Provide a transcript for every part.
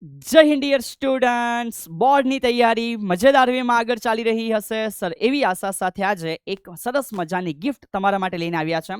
જય Hind dear students, બોર્ડની તૈયારી મજેદાર વેમાં આગળ ચાલી રહી હશે સર, એવી આશા સાથે આજે એક સરસ મજાની ગિફ્ટ તમારા માટે લઈને આવ્યા છે.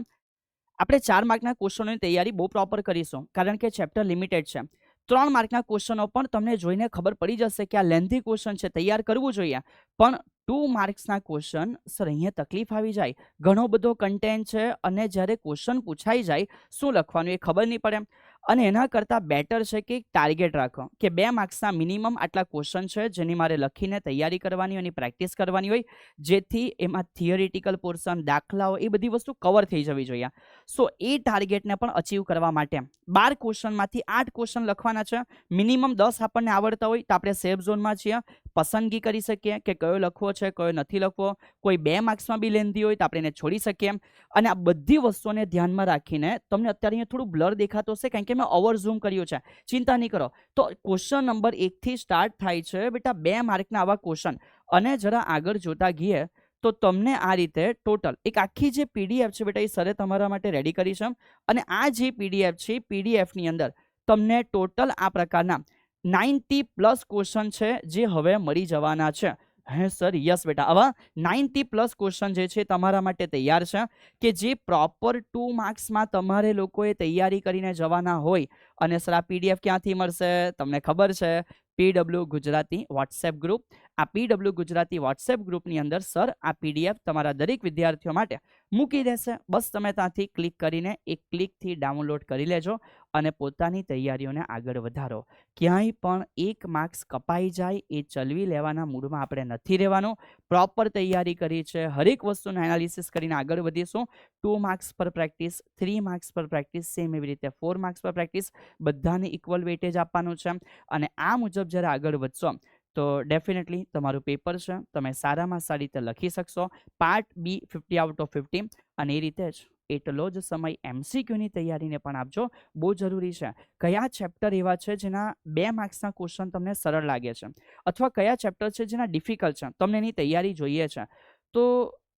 આપણે 4 માર્કના ક્વેશ્ચનોની તૈયારી બહુ પ્રોપર કરીશું, કારણ કે ચેપ્ટર લિમિટેડ છે. 3 માર્કના ક્વેશ્ચનો પણ તમને જોઈને ખબર પડી જશે કે આ લેન્ધી ક્વેશ્ચન છે, તૈયાર કરવું જોઈએ. પણ 2 માર્ક્સના ક્વેશ્ચન સર અહીંયા તકલીફ આવી જાય, ઘણો બધો કન્ટેન્ટ છે અને જ્યારે ક્વેશ્ચન પૂછાઈ જાય શું લખવાનું એ ખબર નહીં પડે. અને એના કરતાં બેટર છે કે એક ટાર્ગેટ રાખો કે 2 માર્ક્સના મિનિમમ આટલા ક્વેશ્ચન છે જેની મારે લખીને તૈયારી કરવાની હોય, એની પ્રેક્ટિસ કરવાની હોય, જેથી એમાં થિયરિટિકલ પોર્શન, દાખલાઓ એ બધી વસ્તુ કવર થઈ જવી જોઈએ. સો એ ટાર્ગેટને પણ અચીવ કરવા માટે 12 ક્વેશ્ચનમાંથી 8 ક્વેશ્ચન લખવાના છે. મિનિમમ 10 આપણને આવડતા હોય તો આપણે સેફ ઝોનમાં છીએ, પસંદગી કરી શકીએ કે કયો લખવો છે, કયો નથી લખવો. કોઈ 2 માર્ક્સમાં બી લેન્ધી હોય તો આપણે એને છોડી શકીએ. અને આ બધી વસ્તુઓને ધ્યાનમાં રાખીને તમને અત્યારે અહીંયા થોડું બ્લર દેખાતો હશે, કારણ કે મેં ઓવર ઝૂમ કર્યું છે. ચિંતા નહીં કરો. તો ક્વેશ્ચન નંબર 1 થી સ્ટાર્ટ થાય છે બેટા 2 માર્કના આવા ક્વેશ્ચન. અને જરા આગળ જોતા ગઈએ તો તમને આ રીતે ટોટલ એક આખી જે પીડીએફ છે બેટા, એ સરે તમારા માટે રેડી કરી છે. અને આ જે પીડીએફ છે, પીડીએફની અંદર તમને ટોટલ આ પ્રકારના 90+ ક્વેશ્ચન છે જે હવે મળી જવાના છે. હે સર, યસ બેટા, આવા 90+ ક્વેશ્ચન જે છે તમારા માટે તૈયાર છે, કે જે પ્રોપર 2 માર્ક્સમાં તમારે લોકોએ તૈયારી કરીને જવાના હોય. અને સર આ પીડીએફ ક્યાંથી મળશે તમને ખબર છે? PW Gujarati WhatsApp group. આ પીડબ્લ્યુ ગુજરાતી વોટ્સએપ ગ્રુપની અંદર સર આ પીડીએફ તમારા દરેક વિદ્યાર્થીઓ માટે મૂકી દેશે. બસ તમે ત્યાંથી ક્લિક કરીને એક ક્લિકથી ડાઉનલોડ કરી લેજો અને પોતાની તૈયારીઓને આગળ વધારો. ક્યાંય પણ 1 માર્ક્સ કપાઈ જાય એ ચલવી લેવાના મૂડમાં આપણે નથી રહેવાનું. પ્રોપર તૈયારી કરી છે, હરેક વસ્તુનું એનાલિસિસ કરીને આગળ વધીશું. 2 માર્ક્સ પર પ્રેક્ટિસ, 3 માર્ક્સ પર પ્રેક્ટિસ, સેમ એવી રીતે 4 માર્ક્સ પર પ્રેક્ટિસ, બધાને ઇક્વલ વેટેજ આપવાનું છે. અને આ મુજબ જ્યારે આગળ વધશો તો ડેફિનેટલી તમારું પેપર છે તમે સારામાં સારી રીતે લખી શકશો. Part B 50 out of 50. અને એ રીતે જ એટલો જ સમય એમસીક્યુની તૈયારીને પણ આપજો, બહુ જરૂરી છે. કયા ચેપ્ટર એવા છે જેના 2 માર્ક્સના ક્વેશ્ચન તમને સરળ લાગે છે, અથવા કયા ચેપ્ટર છે જેના ડિફિકલ્ટ છે, તમને એની તૈયારી જોઈએ છે, તો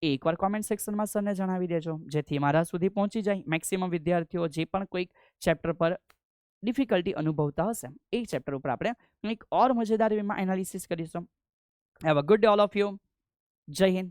એકવાર કોમેન્ટ સેક્શનમાં સરને જણાવી દેજો, જેથી મારા સુધી પહોંચી જાય મેક્સિમમ વિદ્યાર્થીઓ જે પણ કોઈક ચેપ્ટર પર ડિફિકલ્ટી અનુભવતા હશે એ ચેપ્ટર ઉપર આપણે એક ઓર મજેદાર વેમાં એનાલિસિસ કરીશું. Have a good day all of you. જય હિન્દ.